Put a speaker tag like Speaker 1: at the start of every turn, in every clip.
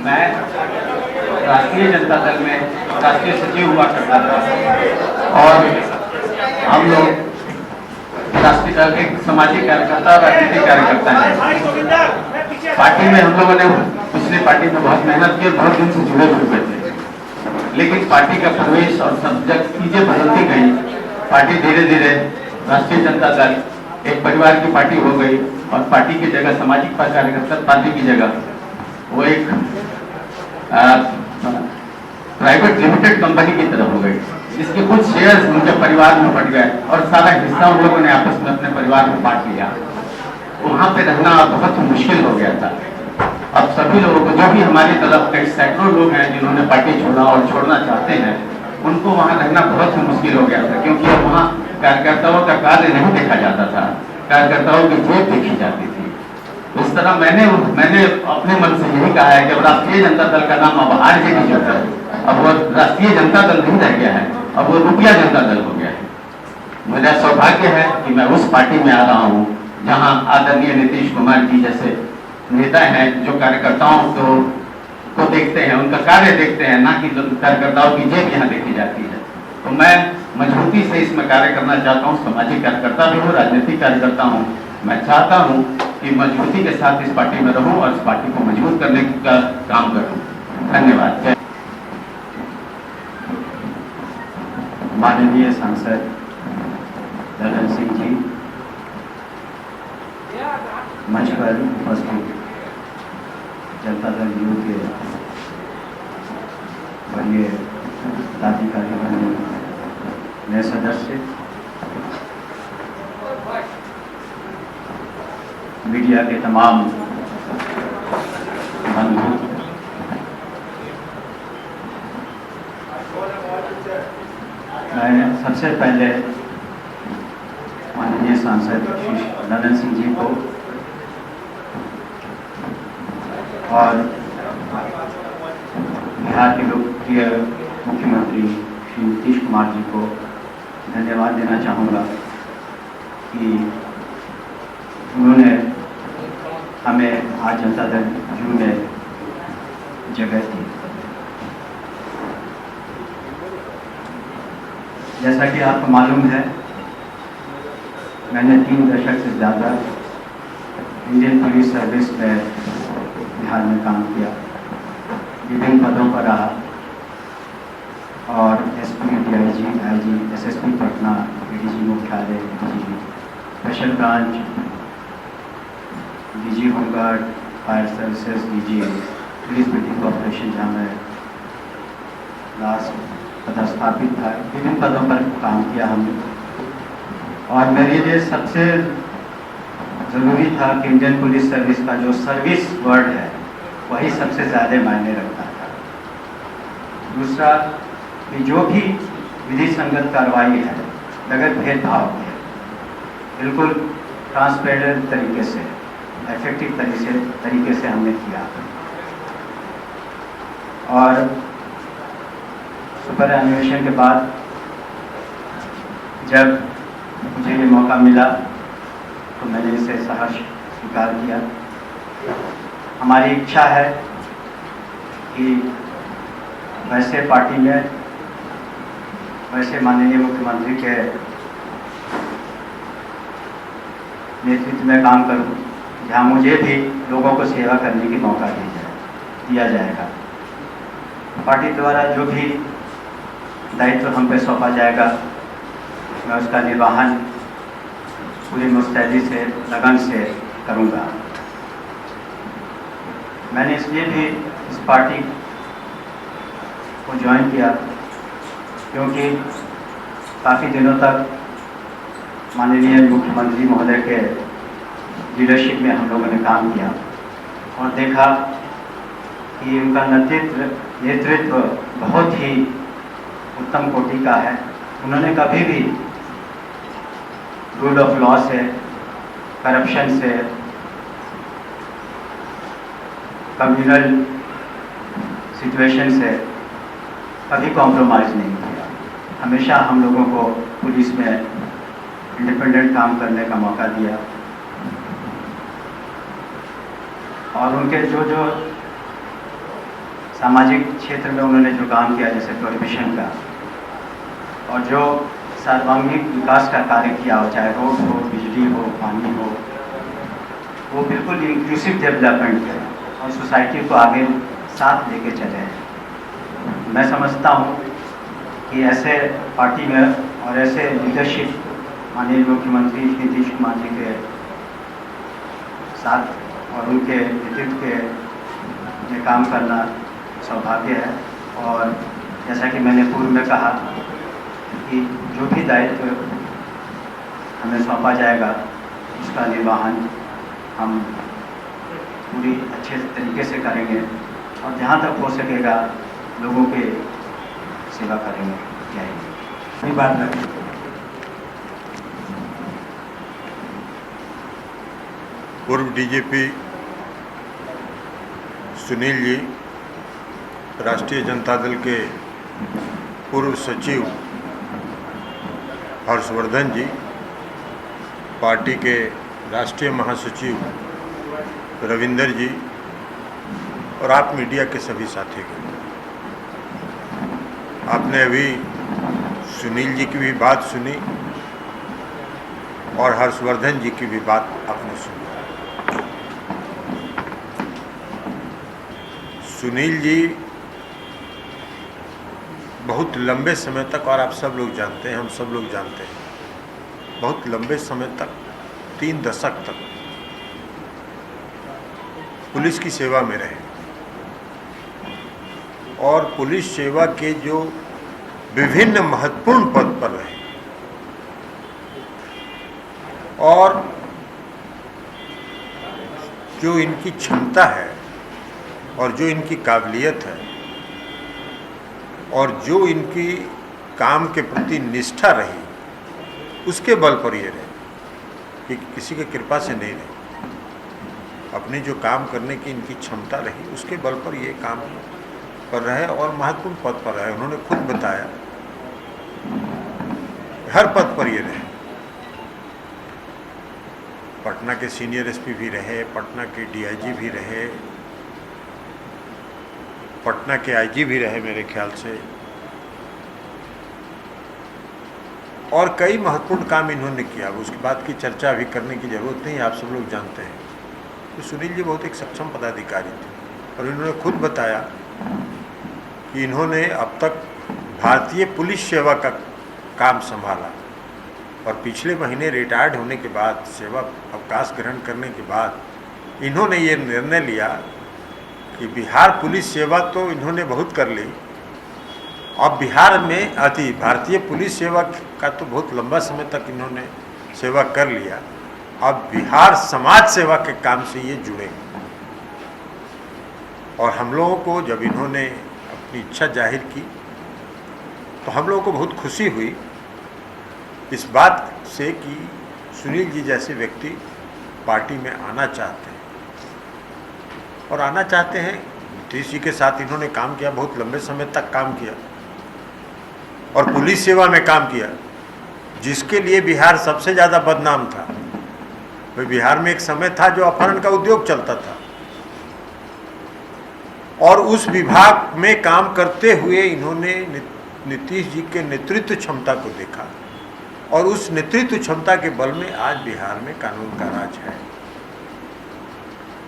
Speaker 1: मैं राष्ट्रीय जनता दल में राष्ट्रीय सचिव हुआ करता था और हम लोग राष्ट्रीय दल एक सामाजिक कार्यकर्ता और राजनीतिक कार्यकर्ता है। पार्टी में हम लोगों ने पिछली पार्टी में बहुत मेहनत की और बहुत दिन से जुड़े हुए थे, लेकिन पार्टी का प्रवेश और सब जब चीजें बदलती गई, पार्टी धीरे धीरे राष्ट्रीय जनता दल एक परिवार की पार्टी हो गई और पार्टी की जगह सामाजिक कार्यकर्ता पार्टी की जगह वो एक प्राइवेट लिमिटेड कंपनी की तरफ हो गई, जिसके कुछ शेयर्स उनके परिवार में बढ़ गए और सारा हिस्सा उन लोगों ने आपस में अपने परिवार में बांट लिया। वहां पे रहना बहुत मुश्किल हो गया था। अब सभी लोगों को, जो भी हमारी तरफ कई सैकड़ों लोग हैं जिन्होंने पार्टी छोड़ा और छोड़ना चाहते हैं, उनको वहां रहना बहुत ही मुश्किल हो गया था, क्योंकि अब वहां कार्यकर्ताओं का कार्य नहीं देखा जाता था, कार्यकर्ताओं की जेब देखी जाती थी। इस तरह मैंने अपने मन से यही कहा है कि अब राष्ट्रीय जनता दल का नाम अब आरजेडी जो है, अब वो राष्ट्रीय जनता दल नहीं रह गया है, अब वो रुपया जनता दल हो गया है। मेरा सौभाग्य है कि मैं उस पार्टी में आ रहा हूँ जहाँ आदरणीय नीतीश कुमार जी जैसे नेता हैं, जो कार्यकर्ताओं को देखते हैं, उनका कार्य देखते हैं, ना कि कार्यकर्ताओं की जेब यहाँ देखी जाती है। तो मैं मजबूती से इसमें कार्य करना चाहता हूँ, सामाजिक कार्यकर्ता भी हूँ, राजनीतिक कार्यकर्ता हूँ। मैं चाहता हूँ कि मजबूती के साथ इस पार्टी में रहूँ और इस पार्टी को मजबूत करने का काम करूँ। धन्यवाद।
Speaker 2: माननीय सांसद ललन सिंह जी, मंच पर उपस्थित जनता दल यू के वरीय पदाधिकारी, नए सदस्य, मीडिया के तमाम बंधु, मैं सबसे पहले माननीय सांसद श्री ललन सिंह जी को और बिहार के लोकप्रिय मुख्यमंत्री श्री नीतीश कुमार जी को धन्यवाद देना चाहूँगा कि उन्होंने हमें आज जनता दल यू में जगह दी। जैसा कि आपको मालूम है, मैंने 3 दशक से ज़्यादा इंडियन पुलिस सर्विस में बिहार में काम किया, विभिन्न पदों पर रहा और SP, DIG, IG, SSP Patna, ADG मुख्यालय, DG special branch, DG home guard, fire services, DG police building corporation, जहाँ मैं लास्ट पदस्थापित था। विभिन्न पदों पर काम किया हमने और मेरे लिए सबसे ज़रूरी था कि इंडियन पुलिस सर्विस का जो सर्विस वर्ड है वही सबसे ज़्यादा मायने रखता था। दूसरा कि जो भी विधि संगत कार्रवाई है बगैर भेदभाव के, बिल्कुल ट्रांसपेरेंट तरीके से, इफेक्टिव तरीके से हमने किया। और सुपर एनिमेशन के बाद जब मुझे ये मौका मिला तो मैंने इसे सहर्ष स्वीकार किया। हमारी इच्छा है कि वैसे पार्टी में, वैसे माननीय मुख्यमंत्री के नेतृत्व में काम करूं, जहां मुझे भी लोगों को सेवा करने की मौका दिया जाएगा। पार्टी द्वारा जो भी दायित्व हम पे सौंपा जाएगा, मैं उसका निर्वहन पूरी मुस्तैदी से, लगन से करूंगा। मैंने इसलिए भी इस पार्टी को ज्वाइन किया क्योंकि काफ़ी दिनों तक माननीय मुख्यमंत्री महोदय के लीडरशिप में हम लोगों ने काम किया और देखा कि उनका नेतृत्व बहुत ही उत्तम कोटि का है। उन्होंने कभी भी रूल ऑफ लॉ से, करप्शन से, कम्युनल सिचुएशन से कभी कॉम्प्रोमाइज़ नहीं किया। हमेशा हम लोगों को पुलिस में इंडिपेंडेंट काम करने का मौका दिया और उनके जो सामाजिक क्षेत्र में उन्होंने जो काम किया, जैसे प्रोहिबिशन का, और जो सर्वांगीण विकास का कार्य किया हो, चाहे रोड हो, बिजली हो, पानी हो, वो बिल्कुल इंक्लूसिव डेवलपमेंट है और सोसाइटी को आगे साथ लेके चले हैं। मैं समझता हूँ कि ऐसे पार्टी में और ऐसे लीडरशिप माननीय मुख्यमंत्री नीतीश कुमार जी के साथ और उनके नेतृत्व के में काम करना सौभाग्य है। और जैसा कि मैंने पूर्व में कहा कि जो भी दायित्व हमें सौंपा जाएगा उसका निर्वहन हम पूरी अच्छे तरीके से करेंगे और जहाँ तक हो सकेगा लोगों के सेवा करेंगे। जय हिंद। बात रखें।
Speaker 3: पूर्व डीजीपी सुनील जी, राष्ट्रीय जनता दल के पूर्व सचिव हर्षवर्धन जी, पार्टी के राष्ट्रीय महासचिव रविंदर जी और आप मीडिया के सभी साथीगण, आपने अभी सुनील जी की भी बात सुनी और हर्षवर्धन जी की भी बात आपने सुनी। सुनील जी बहुत लंबे समय तक, और आप सब लोग जानते हैं, हम सब लोग जानते हैं, बहुत लंबे समय तक 3 दशक तक पुलिस की सेवा में रहे और पुलिस सेवा के जो विभिन्न महत्वपूर्ण पद पर रहे और जो इनकी क्षमता है और जो इनकी काबिलियत है और जो इनकी काम के प्रति निष्ठा रही, उसके बल पर ये रहे, कि किसी की कृपा से नहीं रहे। अपनी जो काम करने की इनकी क्षमता रही, उसके बल पर ये काम कर रहे और महत्वपूर्ण पद पर रहे। उन्होंने खुद बताया, हर पद पर ये रहे। पटना के सीनियर एसपी भी रहे, पटना के डीआईजी भी रहे, पटना के आईजी भी रहे मेरे ख्याल से, और कई महत्वपूर्ण काम इन्होंने किया। उसके बाद की चर्चा भी करने की जरूरत नहीं, आप सब लोग जानते हैं। तो सुनील जी बहुत एक सक्षम पदाधिकारी थे और इन्होंने खुद बताया कि इन्होंने अब तक भारतीय पुलिस सेवा का काम संभाला और पिछले महीने रिटायर्ड होने के बाद, सेवा अवकाश ग्रहण करने के बाद, इन्होंने ये निर्णय लिया कि बिहार पुलिस सेवा तो इन्होंने बहुत कर ली, अब बिहार में भारतीय पुलिस सेवा का तो बहुत लंबा समय तक इन्होंने सेवा कर लिया, अब बिहार समाज सेवा के काम से ये जुड़े। और हम लोगों को जब इन्होंने अपनी इच्छा जाहिर की तो हम लोगों को बहुत खुशी हुई इस बात से कि सुनील जी जैसे व्यक्ति पार्टी में आना चाहते हैं और आना चाहते हैं। नीतीश जी के साथ इन्होंने काम किया, बहुत लंबे समय तक काम किया और पुलिस सेवा में काम किया, जिसके लिए बिहार सबसे ज़्यादा बदनाम था। भाई बिहार में एक समय था जो अपहरण का उद्योग चलता था और उस विभाग में काम करते हुए इन्होंने नीतीश जी के नेतृत्व क्षमता को देखा और उस नेतृत्व क्षमता के बल में आज बिहार में कानून का राज है।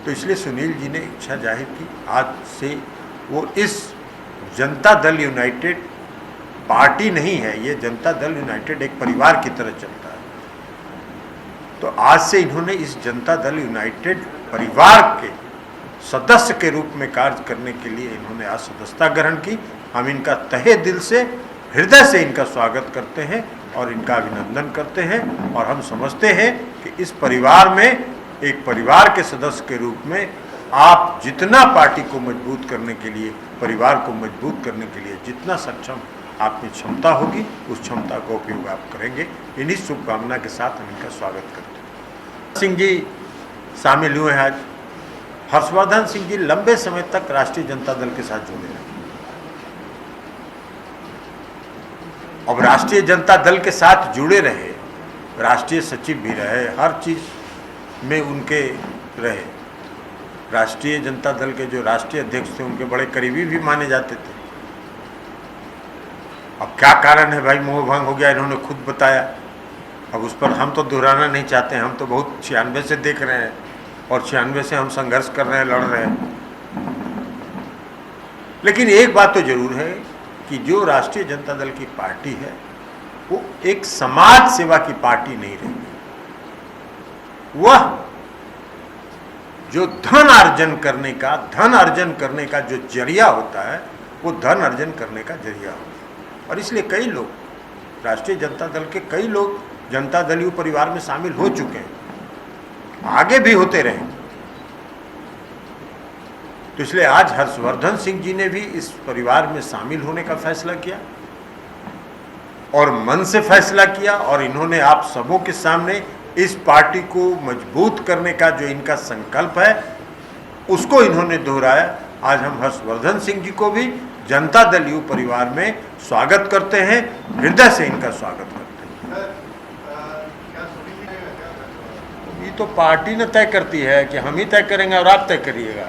Speaker 3: तो इसलिए सुनील जी ने इच्छा जाहिर की, आज से वो इस जनता दल यूनाइटेड पार्टी नहीं है, ये जनता दल यूनाइटेड एक परिवार की तरह चलता है। तो आज से इन्होंने इस जनता दल यूनाइटेड परिवार के सदस्य के रूप में कार्य करने के लिए इन्होंने आज सदस्यता ग्रहण की। हम इनका तहे दिल से, हृदय से इनका स्वागत करते हैं और इनका अभिनंदन करते हैं और हम समझते हैं कि इस परिवार में एक परिवार के सदस्य के रूप में आप जितना पार्टी को मजबूत करने के लिए, परिवार को मजबूत करने के लिए जितना सक्षम आप में क्षमता होगी, उस क्षमता का उपयोग आप करेंगे। इन्हीं शुभकामना के साथ हम इनका स्वागत करते हैं। सिंह जी शामिल हुए हैं आज। हर्षवर्धन सिंह जी लंबे समय तक राष्ट्रीय जनता दल के साथ जुड़े रहे। अब राष्ट्रीय जनता दल के साथ जुड़े रहे, राष्ट्रीय सचिव भी रहे, हर चीज में उनके रहे राष्ट्रीय जनता दल के जो राष्ट्रीय अध्यक्ष थे उनके बड़े करीबी भी माने जाते थे। अब क्या कारण है भाई, मोह भंग हो गया, इन्होंने खुद बताया। अब उस पर हम तो दोहराना नहीं चाहते, हम तो बहुत 96 से देख रहे हैं और 96 से हम संघर्ष कर रहे हैं, लड़ रहे हैं। लेकिन एक बात तो जरूर है कि जो राष्ट्रीय जनता दल की पार्टी है वो एक समाज सेवा की पार्टी नहीं रही। वह जो धन अर्जन करने का जो जरिया होता है वो धन अर्जन करने का जरिया होता है। और इसलिए कई लोग राष्ट्रीय जनता दल के कई लोग जनता दलीय परिवार में शामिल हो चुके हैं, आगे भी होते रहे। तो इसलिए आज हर्षवर्धन सिंह जी ने भी इस परिवार में शामिल होने का फैसला किया और मन से फैसला किया, और इन्होंने आप सबों के सामने इस पार्टी को मजबूत करने का जो इनका संकल्प है उसको इन्होंने दोहराया। आज हम हर्षवर्धन सिंह जी को भी जनता दलीय परिवार में स्वागत करते हैं, हृदय से इनका स्वागत करते हैं। ये तो पार्टी ने तय करती है कि हम ही तय करेंगे और आप तय करिएगा।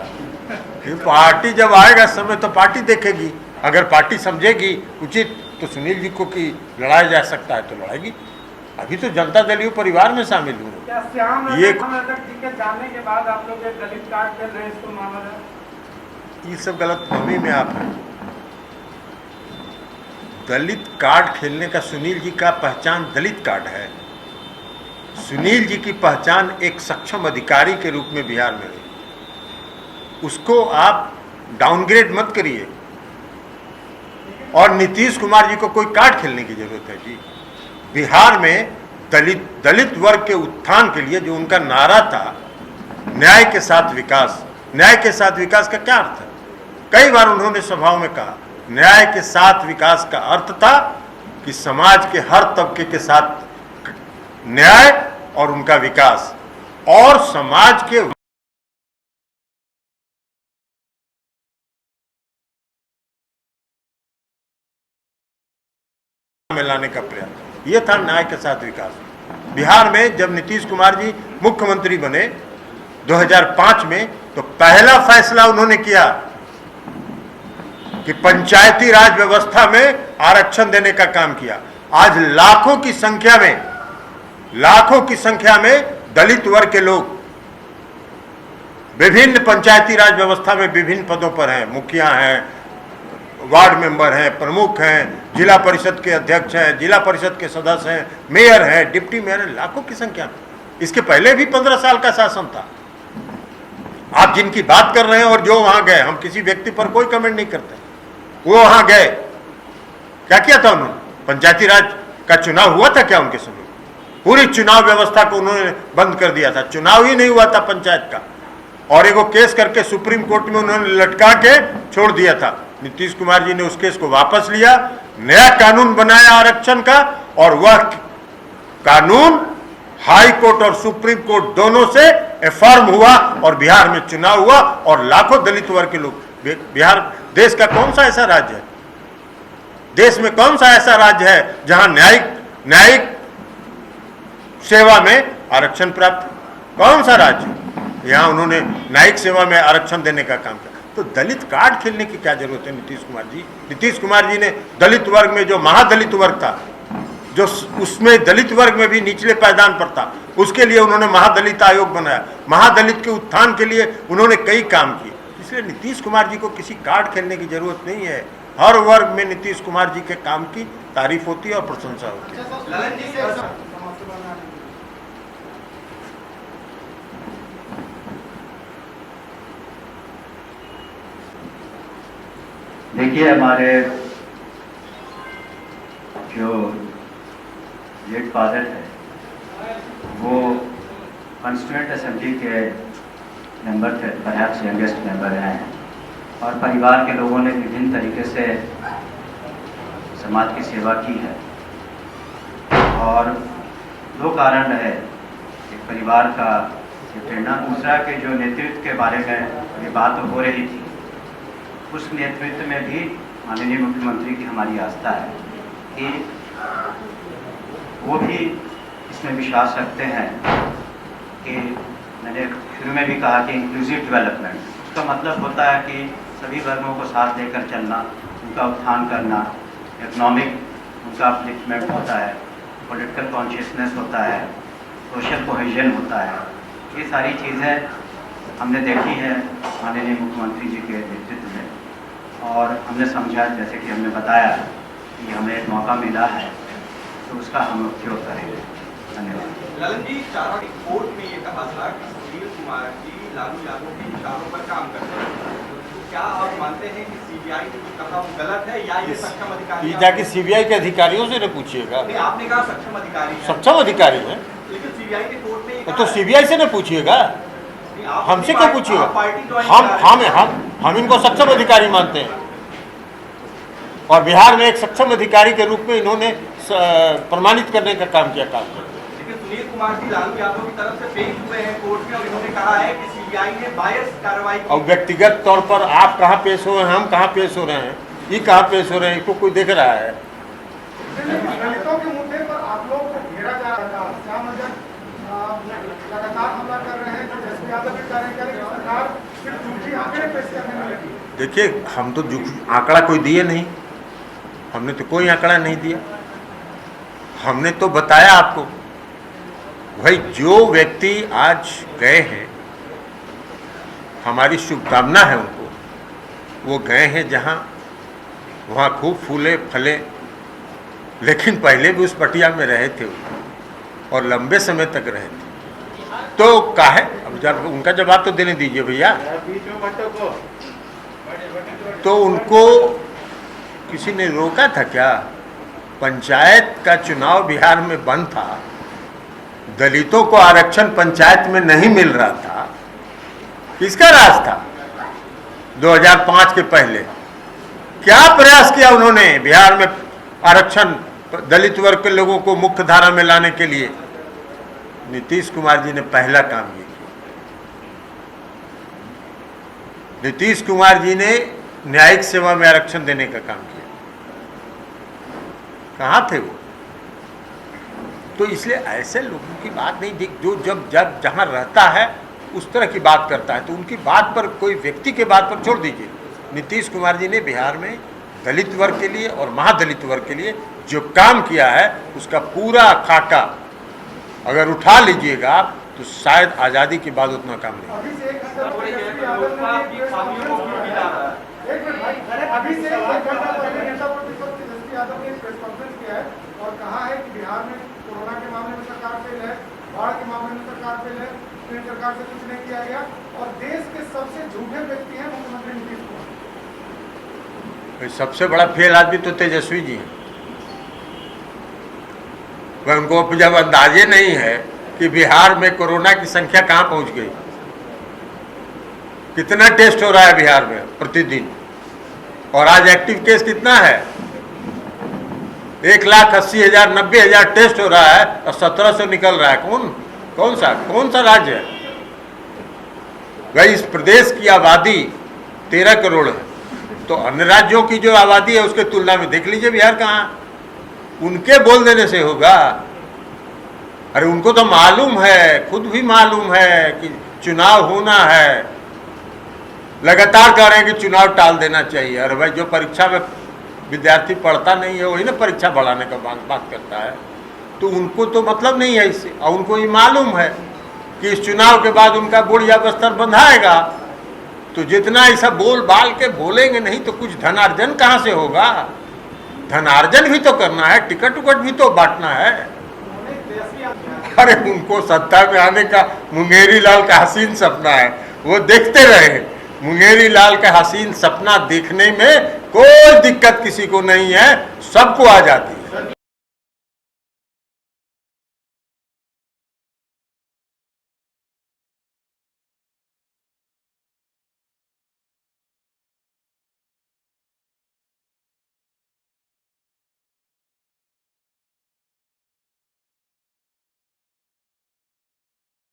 Speaker 3: फिर पार्टी जब आएगा समय तो पार्टी देखेगी, अगर पार्टी समझेगी उचित तो सुनील जी को कि लड़ाया जा सकता है तो लड़ाएगी। अभी तो जनता दलीय परिवार में शामिल हूँ।
Speaker 4: ये के जाने के बाद आप लोग दलित कार्ड कर रहे हैं, इसको मामला
Speaker 3: ये सब गलतफहमी में आप हैं। दलित कार्ड खेलने का सुनील जी का पहचान दलित कार्ड है। सुनील जी की पहचान एक सक्षम अधिकारी के रूप में बिहार में है, उसको आप डाउनग्रेड मत करिए। और नीतीश कुमार जी को कोई कार्ड खेलने की जरूरत है जी। बिहार में दलित वर्ग के उत्थान के लिए जो उनका नारा था, न्याय के साथ विकास, न्याय के साथ विकास का क्या अर्थ है? कई बार उन्होंने सभाओं में कहा न्याय के साथ विकास का अर्थ था कि समाज के हर तबके के साथ न्याय और उनका विकास, और समाज के में लाने का प्रयास, ये था न्याय के साथ विकास। बिहार में जब नीतीश कुमार जी मुख्यमंत्री बने 2005 में, तो पहला फैसला उन्होंने किया कि पंचायती राज व्यवस्था में आरक्षण देने का काम किया। आज लाखों की संख्या में दलित वर्ग के लोग विभिन्न पंचायती राज व्यवस्था में विभिन्न पदों पर हैं, मुखिया हैं, वार्ड मेंबर हैं, प्रमुख हैं, जिला परिषद के अध्यक्ष हैं, जिला परिषद के सदस्य हैं, मेयर हैं, डिप्टी मेयर हैं, लाखों की संख्या में। इसके पहले भी 15 साल का शासन था। आप जिनकी बात कर रहे हैं और जो वहां गए, हम किसी व्यक्ति पर कोई कमेंट नहीं करते, वो वहां गए, क्या किया था उन्होंने? पंचायती राज का चुनाव हुआ था क्या उनके समय? पूरी चुनाव व्यवस्था को उन्होंने बंद कर दिया था, चुनाव ही नहीं हुआ था पंचायत का, और एगो केस करके सुप्रीम कोर्ट में उन्होंने लटका के छोड़ दिया था। नीतीश कुमार जी ने उस केस को वापस लिया, नया कानून बनाया आरक्षण का, और वह कानून हाई कोर्ट और सुप्रीम कोर्ट दोनों से एफर्म हुआ और बिहार में चुनाव हुआ, और लाखों दलित वर्ग के लोग, बिहार देश का कौन सा ऐसा राज्य है, देश में कौन सा ऐसा राज्य है जहां न्यायिक सेवा में आरक्षण प्राप्त? कौन सा राज्य? यहां उन्होंने न्यायिक सेवा में आरक्षण देने का काम किया। तो दलित कार्ड खेलने की क्या जरूरत है नीतीश कुमार जी? नीतीश कुमार जी ने दलित वर्ग में, जो महादलित वर्ग था, जो उसमें दलित वर्ग में भी निचले पायदान पर था, उसके लिए उन्होंने महादलित आयोग बनाया, महादलित के उत्थान के लिए उन्होंने कई काम किए। इसलिए नीतीश कुमार जी को किसी कार्ड खेलने की जरूरत नहीं है। हर वर्ग में नीतीश कुमार जी के काम की तारीफ होती है और प्रशंसा होती है।
Speaker 2: देखिए, हमारे जो लेट फादर है वो कॉन्स्टिट्यूएंट असेंबली के मेंबर थे, परहैप्स यंगेस्ट मेंबर हैं, और परिवार के लोगों ने विभिन्न तरीके से समाज की सेवा की है। और दो कारण रहे, एक परिवार का प्रेरणा, दूसरा के जो नेतृत्व के बारे में ये बात हो रही थी, उस नेतृत्व में भी माननीय मुख्यमंत्री की हमारी आस्था है कि वो भी इसमें विश्वास रखते हैं कि मैंने शुरू में भी कहा कि इंक्लूसिव डेवलपमेंट, उसका मतलब होता है कि सभी वर्गों को साथ लेकर चलना, उनका उत्थान करना, इकोनॉमिक उनका अपलिफ्टमेंट होता है, पॉलिटिकल कॉन्शियसनेस होता है, सोशल कोहेजन होता है। ये सारी चीज़ें हमने देखी है माननीय मुख्यमंत्री जी के नेतृत्व में, और हमने समझा, जैसे कि हमने बताया कि हमें एक मौका मिला है तो उसका हम उपयोग करेंगे। धन्यवाद।
Speaker 5: ललन जी, चारा कोर्ट में ये कहा था कि सुनील कुमार जी लालू यादव के इशारों पर काम करते हैं, तो क्या आप मानते हैं कि सीबीआई ने जो कहा वो गलत है, या ये सक्षम अधिकारी?
Speaker 3: ये जाके सीबीआई के अधिकारियों से न पूछिएगा।
Speaker 5: नहीं, आपने कहा सक्षम अधिकारी है।
Speaker 3: सक्षम अधिकारी है
Speaker 5: लेकिन सीबीआई ने कोर्ट में ये कहा
Speaker 3: तो
Speaker 5: है।
Speaker 3: सीबीआई से न पूछिएगा,
Speaker 5: नहीं, आप
Speaker 3: हमसे
Speaker 5: अपनी
Speaker 3: क्यों
Speaker 5: पार्टी-
Speaker 3: पूछिएगा?
Speaker 5: आप पार्टी ज्वाइन करा रहे हैं।
Speaker 3: हम इनको सक्षम अधिकारी मानते हैं, और बिहार में एक सक्षम अधिकारी के रूप में इन्होंने प्रमाणित करने का काम किया।
Speaker 5: लेकिन सुनील कुमार जी लालू यादव की तरफ से पेश हुए हैं कोर्ट में, और इन्होंने कहा है कि सीबीआई ने बायस कार्रवाई की।
Speaker 3: और व्यक्तिगत तौर पर आप कहाँ पेश हो रहे हैं, हम कहाँ पेश हो रहे हैं, ये कहाँ पेश हो रहे हैं, इसको कोई देख रहा है?
Speaker 4: दलितों के मुद्दे पर आप लोग को घेरा जा रहा था, श्याम रजक लगातार हमला कर रहे हैं, तो एसपी यादव भी कह रहे हैं कि सरकार सिर्फ झूठी आंकड़े पेश करने में लगी।
Speaker 3: देखिए, हम तो आंकड़ा कोई दिए नहीं, हमने तो कोई आंकड़ा नहीं दिया। हमने तो बताया आपको, भाई जो व्यक्ति आज गए हैं, हमारी शुभकामना है उनको, वो गए हैं जहाँ वहाँ खूब फूले फले, लेकिन पहले भी उस पटिया में रहे थे और लंबे समय तक रहे थे, तो काहे? अब जब उनका जवाब तो देने दीजिए भैया। तो उनको किसी ने रोका था क्या? पंचायत का चुनाव बिहार में बंद था, दलितों को आरक्षण पंचायत में नहीं मिल रहा था, किसका राज था? 2005 के पहले क्या प्रयास किया उन्होंने बिहार में आरक्षण दलित वर्ग के लोगों को मुख्य धारा में लाने के लिए? नीतीश कुमार जी ने पहला काम ये किया। नीतीश कुमार जी ने न्यायिक सेवा में आरक्षण देने का काम किया। कहाँ थे वो? तो इसलिए ऐसे लोगों की बात नहीं दिख, जो जब जहाँ रहता है उस तरह की बात करता है, तो उनकी बात पर, कोई व्यक्ति के बात पर छोड़ दीजिए। नीतीश कुमार जी ने बिहार में दलित वर्ग के लिए और महादलित वर्ग के लिए जो काम किया है, उसका पूरा खाका अगर उठा लीजिएगा तो शायद आज़ादी के बाद उतना काम नहीं।
Speaker 4: अभी से एक घंटा पहले एसपी यादव ने एक घंटा पहले नेता प्रतिपक्ष एसपी यादव ने एक प्रेस कॉन्फ्रेंस किया है और कहा है कि बिहार में कोरोना के मामले में सरकार फेल है, बाढ़ के मामले में सरकार फेल है, केंद्र सरकार से कुछ नहीं किया गया, और देश के सबसे झूठे व्यक्ति हैं मुख्यमंत्री नीतीश कुमार।
Speaker 3: सबसे बड़ा फेल आदमी तो तेजस्वी जी हैं। वह उनको जब अंदाजे नहीं है कि बिहार में कोरोना की संख्या कहाँ पहुँच गई, कितना टेस्ट हो रहा है बिहार में प्रतिदिन, और आज एक्टिव केस कितना है? 1,80,000 90,000 टेस्ट हो रहा है और 1700 निकल रहा है। कौन सा राज्य है भाई? इस प्रदेश की आबादी 13 करोड़ है, तो अन्य राज्यों की जो आबादी है उसके तुलना में देख लीजिए बिहार कहाँ। उनके बोल देने से होगा? अरे उनको तो मालूम है, खुद भी मालूम है कि चुनाव होना है, लगातार कह रहे हैं कि चुनाव टाल देना चाहिए। अरे भाई, जो परीक्षा में विद्यार्थी पढ़ता नहीं है वही ना परीक्षा बढ़ाने का बात करता है, तो उनको तो मतलब नहीं है इससे, और उनको ये मालूम है कि इस चुनाव के बाद उनका बुढ़िया बस्तर बंधाएगा, तो जितना ऐसा बोल बाल के बोलेंगे नहीं तो कुछ धनार्जन कहाँ से होगा? धनार्जन भी तो करना है, टिकट उकट भी तो बांटना है। अरे उनको सत्ता में आने का मुंगेरी लाल का हसीन सपना है, वो देखते रहे। मुंगेरी लाल का हसीन सपना देखने में कोई दिक्कत किसी को नहीं है, सबको आ जाती है।